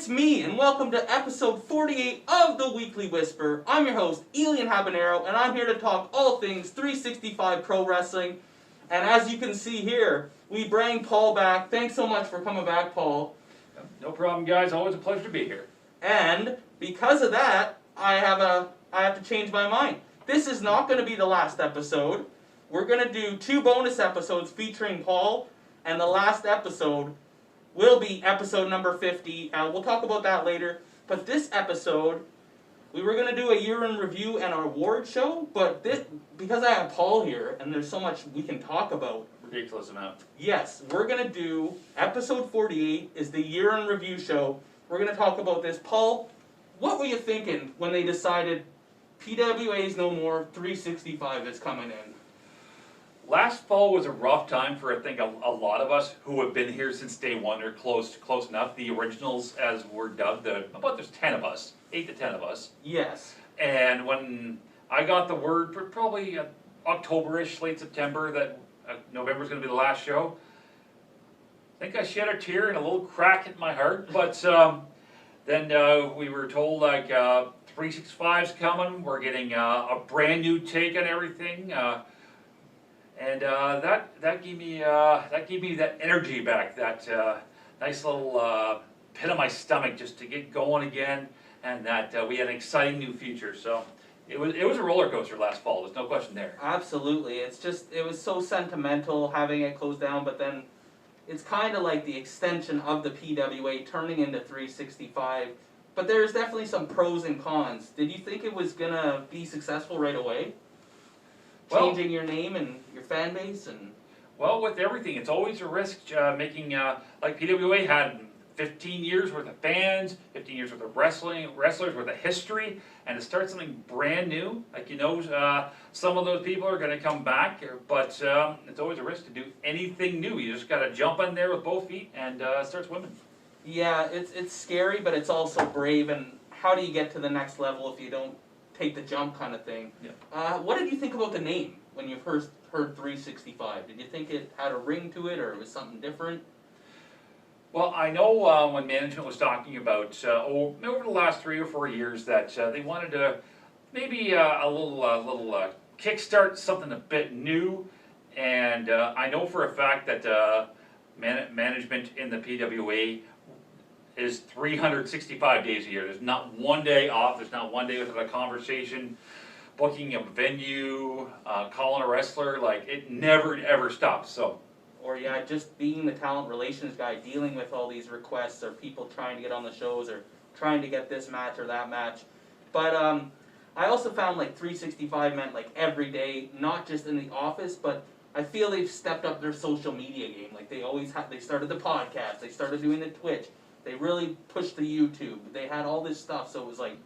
It's me, and welcome to episode 48 of the Weekly Whisper. I'm your host, Elian Habanero, and I'm here to talk all things 365 Pro Wrestling. And as you can see here, we bring Paul back. Thanks so much for coming back, Paul. No problem, guys. Always a pleasure to be here. And because of that, I have to change my mind. This is not going to be the last episode. We're going to do 2 bonus episodes featuring Paul, and the last episode will be episode number 50. We'll talk about that later. But this episode, we were going to do a year in review and an award show, but because I have Paul here, and there's so much we can talk about. Ridiculous amount. Yes, we're going to do episode 48 is the year in review show. We're going to talk about this. Paul, what were you thinking when they decided PWA's no more, 365 is coming in? Last fall was a rough time for, I think, a lot of us who have been here since day one, or close enough. The originals, as we're dubbed, there's 10 of us, 8 to 10 of us. Yes. And when I got the word for probably October-ish, late September, that November's going to be the last show, I think I shed a tear and a little crack in my heart. But then we were told, like, 365's coming. We're getting a brand new take on everything. And that gave me that energy back, that nice little pit of my stomach just to get going again, and that we had an exciting new future. So it was a roller coaster last fall. There's no question there. Absolutely, it was so sentimental having it closed down, but then it's kind of like the extension of the PWA turning into 365. But there's definitely some pros and cons. Did you think it was gonna be successful right away? Changing your name and your fan base? Well, with everything, it's always a risk making, like PWA had 15 years worth of fans, 15 years worth of wrestlers worth of history, and to start something brand new, like, some of those people are going to come back, but it's always a risk to do anything new. You just got to jump in there with both feet and start swimming. Yeah, it's scary, but it's also brave, and how do you get to the next level if you don't take the jump, kind of thing? Yeah. What did you think about the name when you first heard 365? Did you think it had a ring to it, or it was something different? Well, I know when management was talking about over the last 3 or 4 years that they wanted to maybe a little kickstart something a bit new, and I know for a fact that management in the PWA is 365 days a year. There's not one day off. There's not one day without a conversation, booking a venue, calling a wrestler. Like, it never ever stops. So. Or yeah, just being the talent relations guy, dealing with all these requests, or people trying to get on the shows, or trying to get this match or that match. But I also found like 365 meant like every day, not just in the office, but I feel they've stepped up their social media game. Like they started the podcast, they started doing the Twitch. They really pushed the YouTube. They had all this stuff, so it was like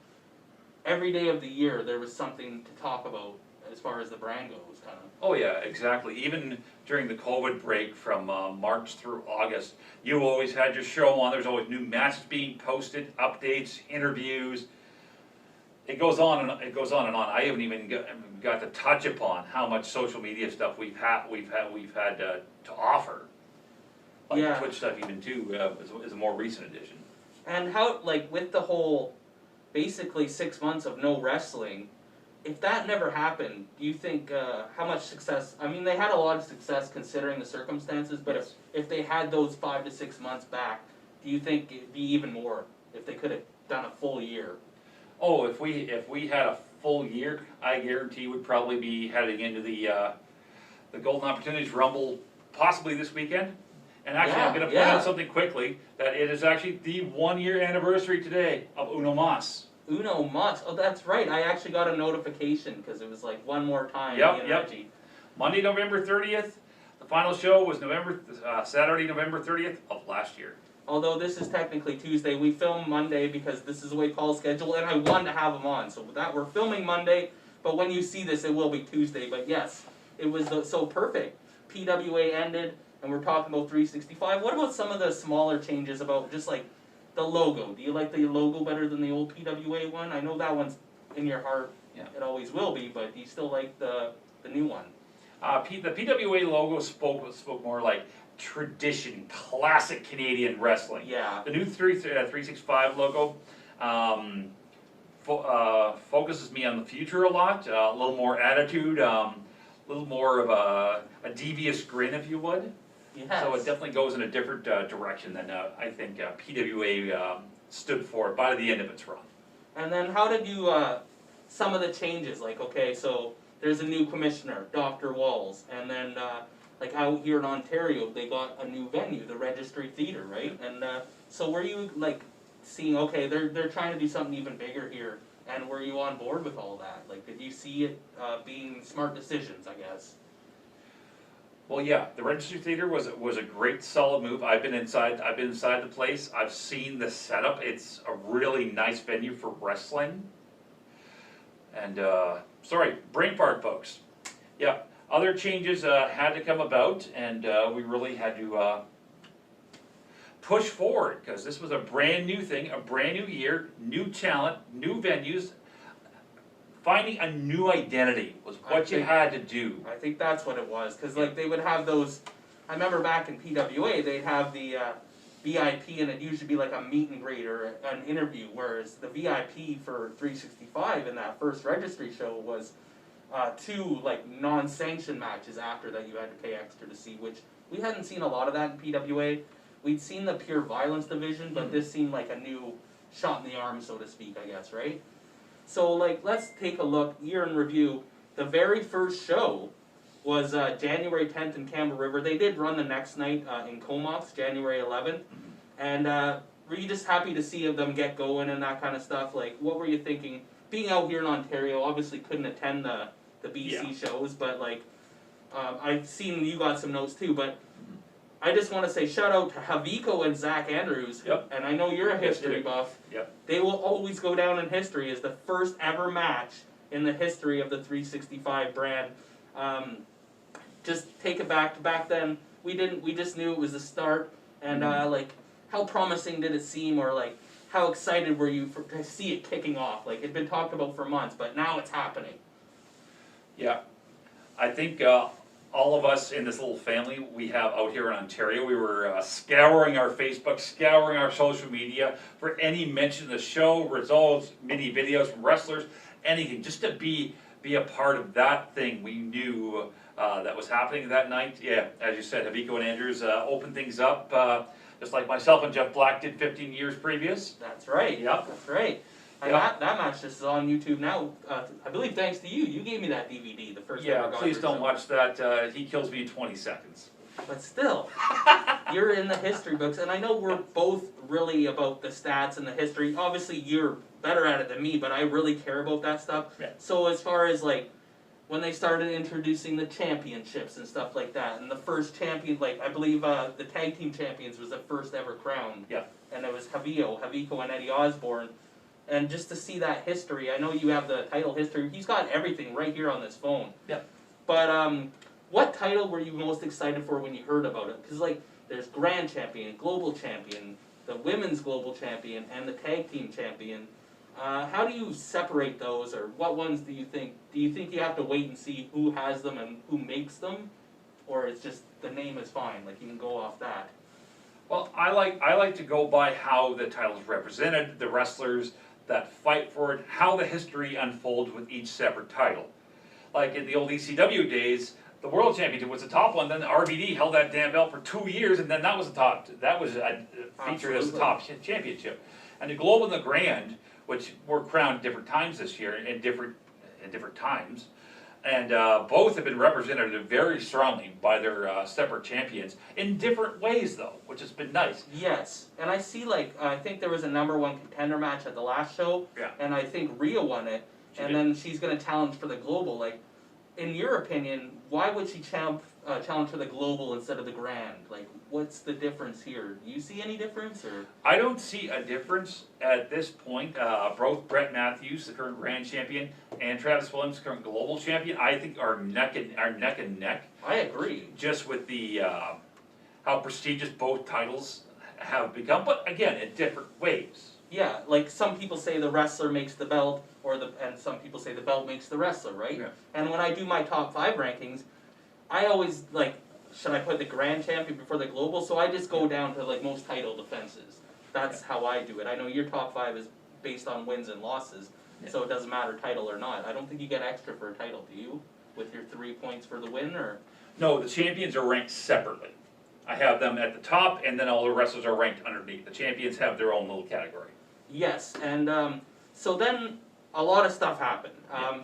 every day of the year there was something to talk about as far as the brand goes, kind of. Oh yeah, exactly. Even during the COVID break from March through August, you always had your show on. There's always new matches being posted, updates, interviews. It goes on and it goes on and on. I haven't even got to touch upon how much social media stuff we've had to offer. Like, yeah. Twitch stuff even too is a more recent addition. And how, like, with the whole basically 6 months of no wrestling, if that never happened, do you think how much success? I mean, they had a lot of success considering the circumstances, but yes. if they had those 5 to 6 months back, do you think it'd be even more if they could have done a full year? Oh, if we had a full year, I guarantee we'd probably be heading into the Golden Opportunities Rumble possibly this weekend. And actually, I'm going to point out something quickly, that it is actually the 1-year anniversary today of Uno Mas. Uno Mas. Oh, that's right. I actually got a notification because it was like one more time. Yep. Monday, November 30th. The final show was Saturday, November 30th of last year. Although this is technically Tuesday, we film Monday because this is the way Paul's scheduled, and I wanted to have him on. So with that, we're filming Monday, but when you see this, it will be Tuesday. But yes, it was so perfect. PWA ended, and we're talking about 365. What about some of the smaller changes about just like the logo? Do you like the logo better than the old PWA one? I know that one's in your heart. Yeah. It always will be, but do you still like the new one? The PWA logo spoke more like tradition, classic Canadian wrestling. Yeah. The new 365 logo focuses me on the future a lot, a little more attitude, a little more of a devious grin, if you would. Yes. So it definitely goes in a different direction than I think PWA stood for by the end of its run. And then how did you, some of the changes, like, okay, so there's a new commissioner, Dr. Walls, and then, like out here in Ontario, they got a new venue, the Registry Theatre, right? And so were you, like, seeing, okay, they're trying to do something even bigger here, and were you on board with all that? Like, did you see it being smart decisions, I guess? Well, yeah, the Registry Theatre was a great, solid move. I've been inside the place. I've seen the setup. It's a really nice venue for wrestling. And sorry, brain fart, folks. Yeah, other changes had to come about, and we really had to push forward because this was a brand new thing, a brand new year, new talent, new venues. Finding a new identity was what you had to do. I think that's what it was, because like they would have those, I remember back in PWA, they'd have the VIP, and it'd usually be like a meet and greet or an interview, whereas the VIP for 365 in that first Registry show was 2 like non-sanctioned matches after that you had to pay extra to see, which we hadn't seen a lot of that in PWA. We'd seen the pure violence division, but this seemed like a new shot in the arm, so to speak, I guess, right? So, like, let's take a look, year in review. The very first show was January 10th in Campbell River. They did run the next night in Comox, January 11th. And were you just happy to see them get going and that kind of stuff? Like, what were you thinking? Being out here in Ontario, obviously couldn't attend the BC shows, but, like, I've seen you got some notes too, but I just want to say shout out to Haviko and Zach Andrews, and I know you're a history buff. Yep. They will always go down in history as the first ever match in the history of the 365 brand. Just take it back to back then. We just knew it was the start, and like, how promising did it seem, or like, how excited were you to see it kicking off? Like, it'd been talked about for months, but now it's happening. Yeah, I think all of us in this little family we have out here in Ontario, we were scouring our Facebook, scouring our social media for any mention of the show, results, mini videos from wrestlers, anything, just to be a part of that thing we knew that was happening that night. Yeah, as you said, Haviko and Andrews opened things up, just like myself and Jeff Black did 15 years previous. That's right. Yep. That's right. And that match just is on YouTube now. I believe thanks to you. You gave me that DVD, the first Yeah, ever please Godfrey don't show. watch that. He kills me in 20 seconds. But still, you're in the history books, and I know we're both really about the stats and the history. Obviously, you're better at it than me, but I really care about that stuff. Yeah. So as far as like, when they started introducing the championships and stuff like that, and the first champion, like I believe the tag team champions was the first ever crowned. Yeah. And it was Haviko and Eddie Osborne. And just to see that history, I know you have the title history. He's got everything right here on this phone. Yep. But what title were you most excited for when you heard about it? Because like, there's Grand Champion, Global Champion, the Women's Global Champion, and the Tag Team Champion. How do you separate those, or what ones do you think? Do you think you have to wait and see who has them and who makes them, or it's just the name is fine? Like you can go off that. Well, I like to go by how the title is represented, the wrestlers that fight for it, how the history unfolds with each separate title. Like in the old ECW days, the World Championship was the top one, then the RVD held that damn belt for 2 years, and then that was featured as the top championship. And the Global and the Grand, which were crowned different times this year, in different times, and both have been represented very strongly by their separate champions, in different ways though, which has been nice. Yes, and I see like, I think there was a #1 contender match at the last show, and I think Rhea won it, then she's going to challenge for the Global. Like, in your opinion, why would she challenge for the Global instead of the Grand? Like, what's the difference here? Do you see any difference, or? I don't see a difference at this point. Both Brett Matthews, the current Grand Champion, and Travis Williams, the current Global Champion, I think are neck and neck. I agree. Just with the how prestigious both titles have become, but again, in different ways. Yeah, like some people say the wrestler makes the belt, and some people say the belt makes the wrestler, right? Yeah. And when I do my top 5 rankings, I always like, should I put the grand champion before the global? So I just go down to like most title defenses. That's how I do it. I know your top 5 is based on wins and losses, so it doesn't matter title or not. I don't think you get extra for a title, do you? With your 3 points for the win, or? No, the champions are ranked separately. I have them at the top, and then all the wrestlers are ranked underneath. The champions have their own little category. Yes, and so then a lot of stuff happened.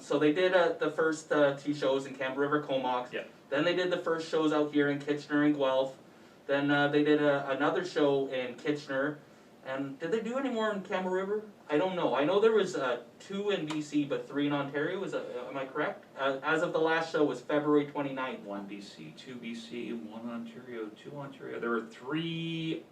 So they did the first 2 shows in Camp River, Comox. Yeah. Then they did the first shows out here in Kitchener and Guelph. Then they did another show in Kitchener. And did they do any more in Camel River? I don't know. I know there was 2 in BC, but 3 in Ontario. Am I correct? As of the last show was February 29th. 1 BC, 2 BC, 1 Ontario, 2 Ontario. There were 3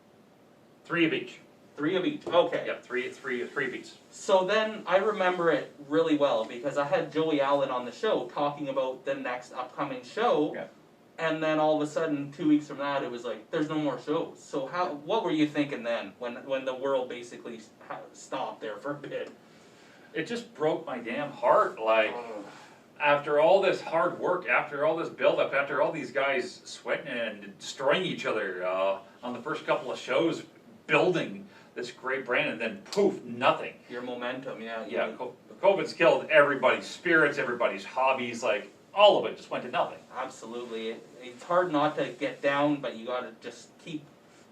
of each. 3 of each. Okay. Yep, three of each. So then I remember it really well because I had Joey Allen on the show talking about the next upcoming show. Yeah. And then all of a sudden, 2 weeks from that, it was like, there's no more shows. So what were you thinking then, when the world basically stopped there for a bit? It just broke my damn heart. Like, after all this hard work, after all this build-up, after all these guys sweating and destroying each other on the first couple of shows, building this great brand, and then poof, nothing. Your momentum, yeah. Yeah, COVID's killed everybody's spirits, everybody's hobbies, like, all of it just went to nothing. Absolutely. It's hard not to get down, but you gotta just keep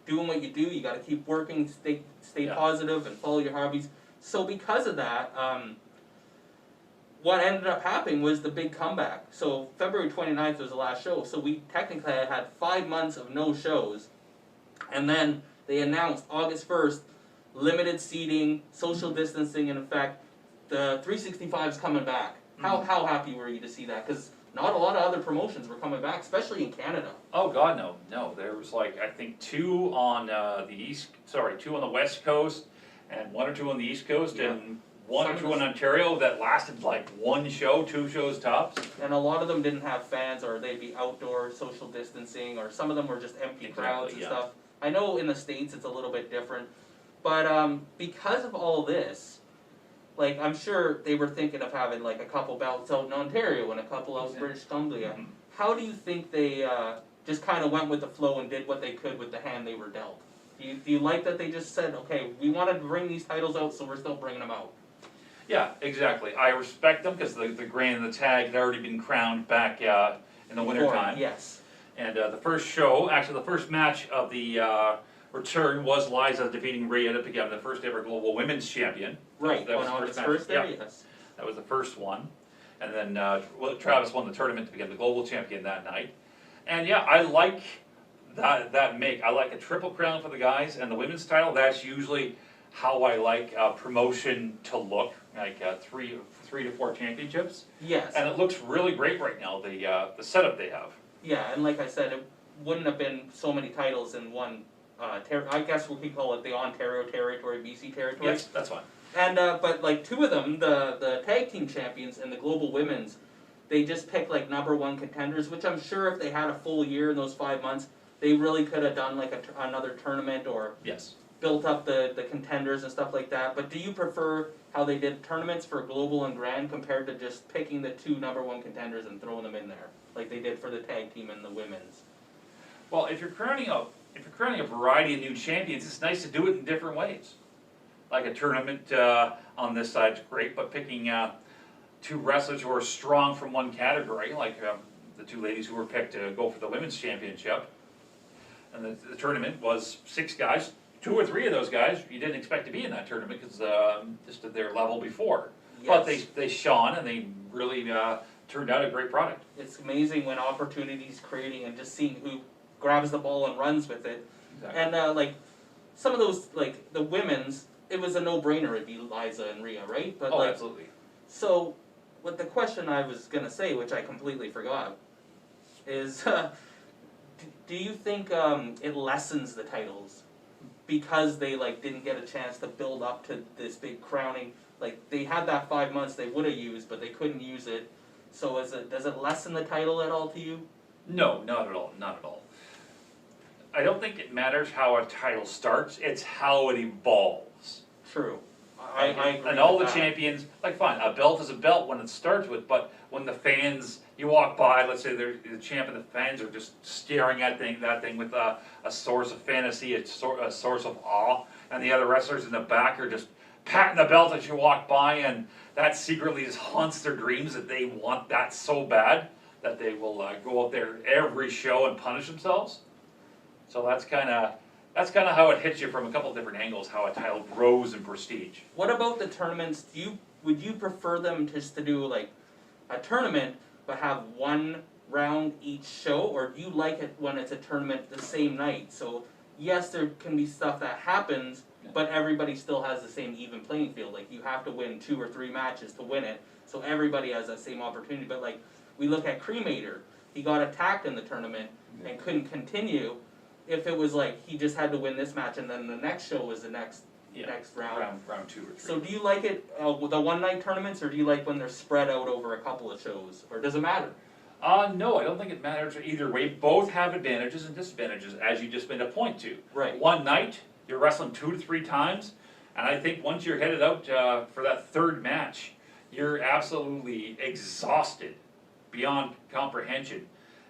doing what you do. You gotta keep working, stay positive, and follow your hobbies. So because of that, what ended up happening was the big comeback. So February 29th was the last show. So we technically had 5 months of no shows. And then they announced August 1st, limited seating, social distancing in effect. The 365 is coming back. How happy were you to see that? Because not a lot of other promotions were coming back, especially in Canada. Oh God, no, no. There was like, I think 2 on the 2 on the West Coast, and 1 or 2 on the East Coast, and 1 or 2 in Ontario that lasted like 1 show, 2 shows tops. And a lot of them didn't have fans, or they'd be outdoor social distancing, or some of them were just empty crowds and stuff. I know in the States it's a little bit different, but because of all this, like, I'm sure they were thinking of having like a couple bouts out in Ontario and a couple out in British Columbia. How do you think they just kind of went with the flow and did what they could with the hand they were dealt? Do you like that they just said, okay, we wanted to bring these titles out, so we're still bringing them out? Yeah, exactly. I respect them because the grand and the tag had already been crowned back in the wintertime. Yes. And the first show, actually the first match of the return was Liza defeating Rhea to become the first ever global women's champion. Right, that was on the August first 1st there, match. yes. That was the first one. And then Travis won the tournament to become the global champion that night. And yeah, I like that make. I like a triple crown for the guys, and the women's title, that's usually how I like promotion to look, like 3 to 4 championships. Yes. And it looks really great right now, the setup they have. Yeah, and like I said, it wouldn't have been so many titles in one, I guess we could call it the Ontario territory, BC territory. Yes, that's fine. And, but like 2 of them, the tag team champions and the global women's, they just picked like #1 contenders, which I'm sure if they had a full year in those 5 months, they really could have done like another tournament or Yes. built up the contenders and stuff like that. But do you prefer how they did tournaments for global and grand compared to just picking the 2 #1 contenders and throwing them in there, like they did for the tag team and the women's? Well, if you're crowning a variety of new champions, it's nice to do it in different ways. Like a tournament on this side is great, but picking 2 wrestlers who are strong from one category, like the 2 ladies who were picked to go for the women's championship, and the tournament was 6 guys. 2 or 3 of those guys you didn't expect to be in that tournament because just at their level before. Yes. But they shone and they really turned out a great product. It's amazing when opportunities creating and just seeing who grabs the ball and runs with it. Exactly. And like some of those, like the women's, it was a no-brainer it'd be Liza and Rhea, right? But like, Absolutely. so, what the question I was gonna say, which I completely forgot, is do you think it lessens the titles because they like didn't get a chance to build up to this big crowning? Like they had that 5 months they would have used, but they couldn't use it. So does it lessen the title at all to you? No, not at all. Not at all. I don't think it matters how a title starts, it's how it evolves. True. I agree And all the with that. champions, like fine, a belt is a belt when it starts with, but when the fans, you walk by, let's say they're the champ and the fans are just staring at that thing with a source of fantasy, a source of awe, and the other wrestlers in the back are just patting the belt as you walk by, and that secretly just haunts their dreams that they want that so bad that they will go out there every show and punish themselves. So that's kind of how it hits you from a couple of different angles, how a title grows in prestige. What about the tournaments? Would you prefer them just to do like a tournament but have one round each show, or do you like it when it's a tournament the same night? So yes, there can be stuff that happens, but everybody still has the same even playing field. Like you have to win 2 or 3 matches to win it, so everybody has that same opportunity. But like we look at Cremator, he got attacked in the tournament and couldn't continue. If it was like he just had to win this match and then the next show was the next round. Round 2 or 3. So do you like it with the one night tournaments, or do you like when they're spread out over a couple of shows, or does it matter? No, I don't think it matters either way. Both have advantages and disadvantages, as you just made a point to. Right. One night, you're wrestling 2 to 3 times, and I think once you're headed out for that third match, you're absolutely exhausted beyond comprehension.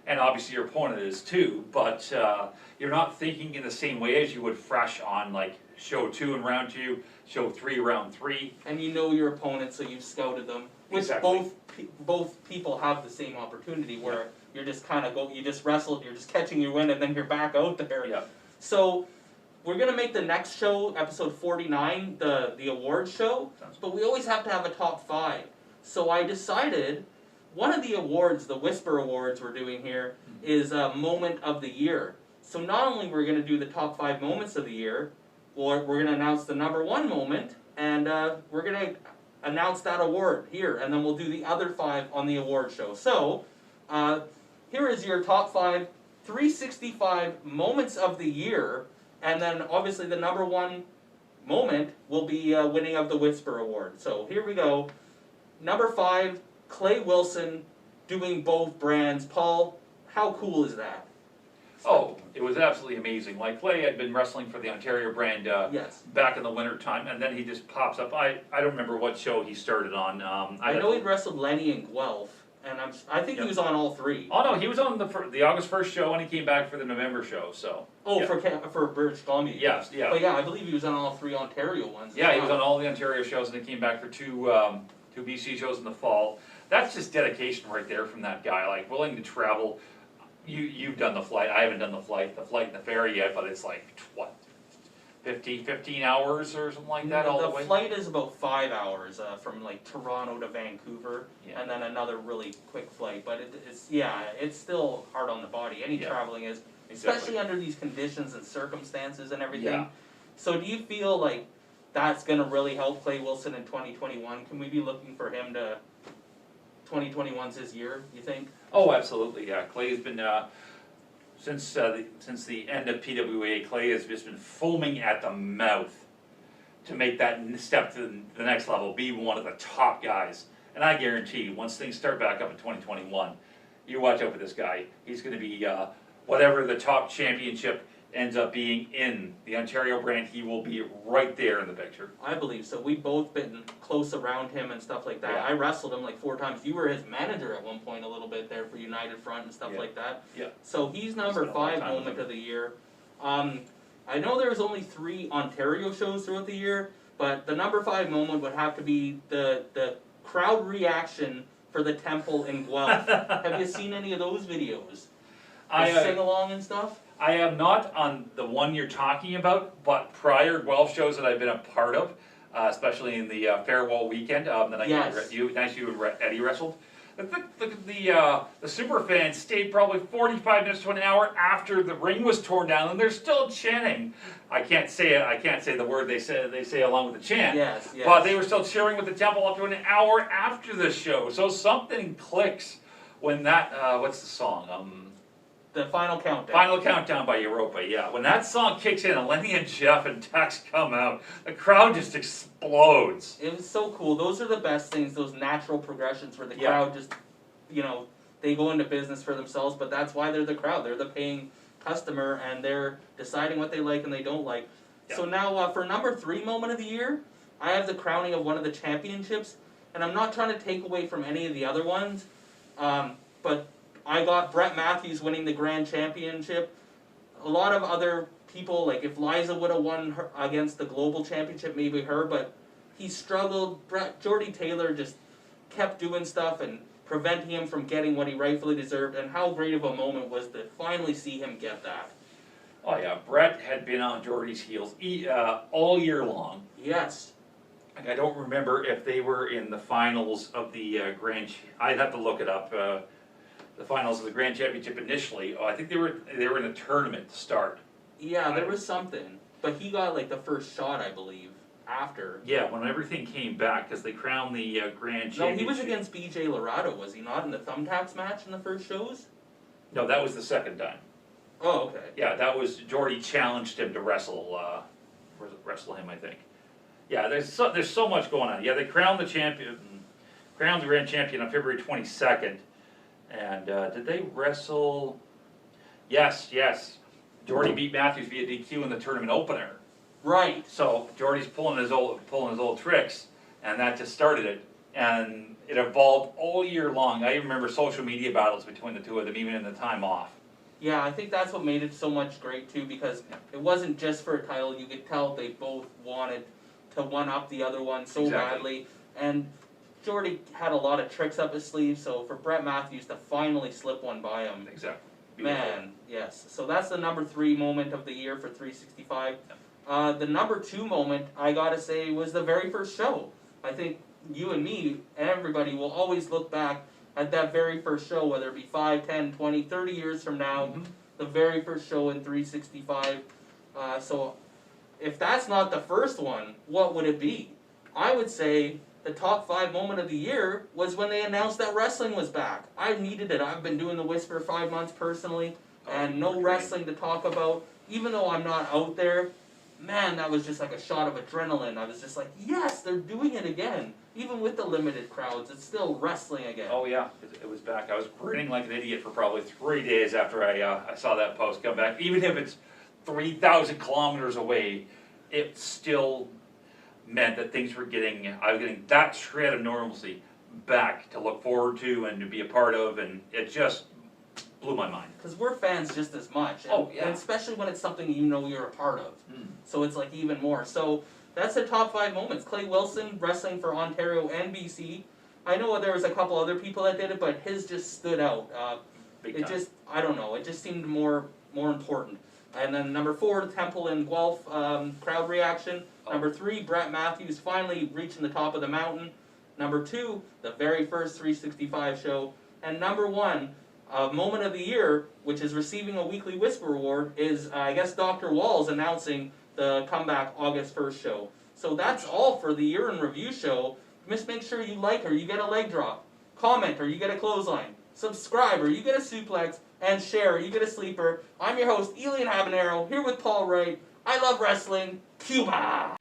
And obviously your opponent is too, but you're not thinking in the same way as you would fresh on like show 2 in round 2, show 3 round 3. And you know your opponent, so you've scouted them. Which Exactly. both people have the same opportunity, where you're just kind of you just wrestled, you're just catching your wind, and then you're back out there. Yeah. So we're gonna make the next show, episode 49, the awards show, but we always have to have a top 5. So I decided one of the awards, the Whisper Awards we're doing here, is a Moment of the Year. So not only we're gonna do the top 5 moments of the year, we're gonna announce the number 1 moment, and we're gonna announce that award here, and then we'll do the other 5 on the award show. So, here is your top 5 365 moments of the year, and then obviously the number 1 moment will be winning of the Whisper Award. So here we go. Number 5, Clay Wilson doing both brands. Paul, how cool is that? Oh, it was absolutely amazing. Like Clay had been wrestling for the Ontario brand Yes. back in the winter time, and then he just pops up. I don't remember what show he started on. I know he'd wrestled Lenny in Guelph, and I think he was on all 3. Oh no, he was on the August 1st show, and he came back for the November show. So. Oh, yeah. for British Columbia. Yes, yeah. But yeah, I believe he was on all 3 Ontario ones. Yeah, he was on all the Ontario shows, and he came back for two BC shows in the fall. That's just dedication right there from that guy. Like willing to travel. You've done the flight. I haven't done the flight and the ferry yet, but it's like what, 15 hours or something like that all the way. The flight is about 5 hours from like Toronto to Vancouver, Yeah. and then another really quick flight. But it's still hard on the body. Any traveling is, especially under these conditions and circumstances and everything. Yeah. So do you feel like that's going to really help Clay Wilson in 2021? Can we be looking for him to? 2021's his year, you think? Oh, absolutely. Yeah, Clay has been since the end of PWA. Clay has just been foaming at the mouth to make that step to the next level, be one of the top guys. And I guarantee you, once things start back up in 2021, you watch out for this guy. He's going to be whatever the top championship ends up being in the Ontario brand, he will be right there in the picture. I believe so. We've both been close around him and stuff like that. Yeah. I wrestled him like 4 times. You were his manager at one point a little bit there for United Front and stuff like that. Yeah. So he's number 5 moment of the year. I know there's only 3 Ontario shows throughout the year, but the number 5 moment would have to be the crowd reaction for the temple in Guelph. Have you seen any of those videos? The sing-along and stuff? I am not on the one you're talking about, but prior Guelph shows that I've been a part of, especially in the farewell weekend that you and Eddie wrestled. The super fans stayed probably 45 minutes to an hour after the ring was torn down, and they're still chanting. I can't say the word they say along with the chant. Yes. But they were still cheering with the temple up to an hour after the show. So something clicks when that what's the song? The Final Countdown. Final Countdown by Europa, yeah. When that song kicks in and Lenny and Jeff and Tex come out, the crowd just explodes. It was so cool. Those are the best things, those natural progressions where the crowd just, they go into business for themselves, but that's why they're the crowd. They're the paying customer, and they're deciding what they like and they don't like. Yeah. So now for number 3 moment of the year, I have the crowning of one of the championships, and I'm not trying to take away from any of the other ones, but I got Brett Matthews winning the Grand Championship. A lot of other people, like if Liza would have won against the Global Championship, maybe her, but he struggled. Jordy Taylor just kept doing stuff and preventing him from getting what he rightfully deserved, and how great of a moment was to finally see him get that. Oh yeah, Brett had been on Jordy's heels all year long. Yes. I don't remember if they were in the finals of the I'd have to look it up. The finals of the Grand Championship initially. Oh, I think they were in a tournament to start. Yeah, there was something, but he got like the first shot, I believe, after. Yeah, when everything came back, because they crowned the Grand Championship. No, he was against B.J. Lorado, was he not, in the thumbtacks match in the first shows? No, that was the second time. Oh, okay. Yeah, that was Jordy challenged him to wrestle him, I think. Yeah, there's so much going on. Yeah, they crowned the Grand Champion on February 22nd, and did they wrestle? Yes. Jordy beat Matthews via DQ in the tournament opener. Right. So Jordy's pulling his old tricks, and that just started it, and it evolved all year long. I even remember social media battles between the two of them, even in the time off. Yeah, I think that's what made it so much great too, because it wasn't just for a title. You could tell they both wanted to one-up the other one so badly, and Jordy had a lot of tricks up his sleeve, so for Brett Matthews to finally slip one by him. Exactly. Man, yes. So that's the number 3 moment of the year for 365. The number 2 moment, I gotta say, was the very first show. I think you and me, everybody, will always look back at that very first show, whether it be 5, 10, 20, 30 years from now, the very first show in 365. So if that's not the first one, what would it be? I would say the top 5 moment of the year was when they announced that wrestling was back. I needed it. I've been doing the Whisper 5 months personally, and no wrestling to talk about. Even though I'm not out there, man, that was just like a shot of adrenaline. I was just like, yes, they're doing it again. Even with the limited crowds, it's still wrestling again. Oh yeah, it was back. I was grinning like an idiot for probably 3 days after I saw that post come back. Even if it's 3,000 kilometers away, it still meant that I was getting that shred of normalcy back to look forward to and to be a part of, and it just blew my mind. Because we're fans just as much, and especially when it's something you know you're a part of. So it's like even more. So that's the top 5 moments. Clay Wilson wrestling for Ontario and BC. I know there was a couple other people that did it, but his just stood out. I don't know, it just seemed more important. And then number 4, Temple and Guelph crowd reaction. Number 3, Brett Matthews finally reaching the top of the mountain. Number 2, the very first 365 show. And number 1, moment of the year, which is receiving a weekly Whisper award, is I guess Dr. Walls announcing the comeback August 1st show. So that's all for the year in review show. Just make sure you like or you get a leg drop. Comment or you get a clothesline. Subscribe or you get a suplex. And share or you get a sleeper. I'm your host, Elian Habanero, here with Paul Wright. I love wrestling. Cuba!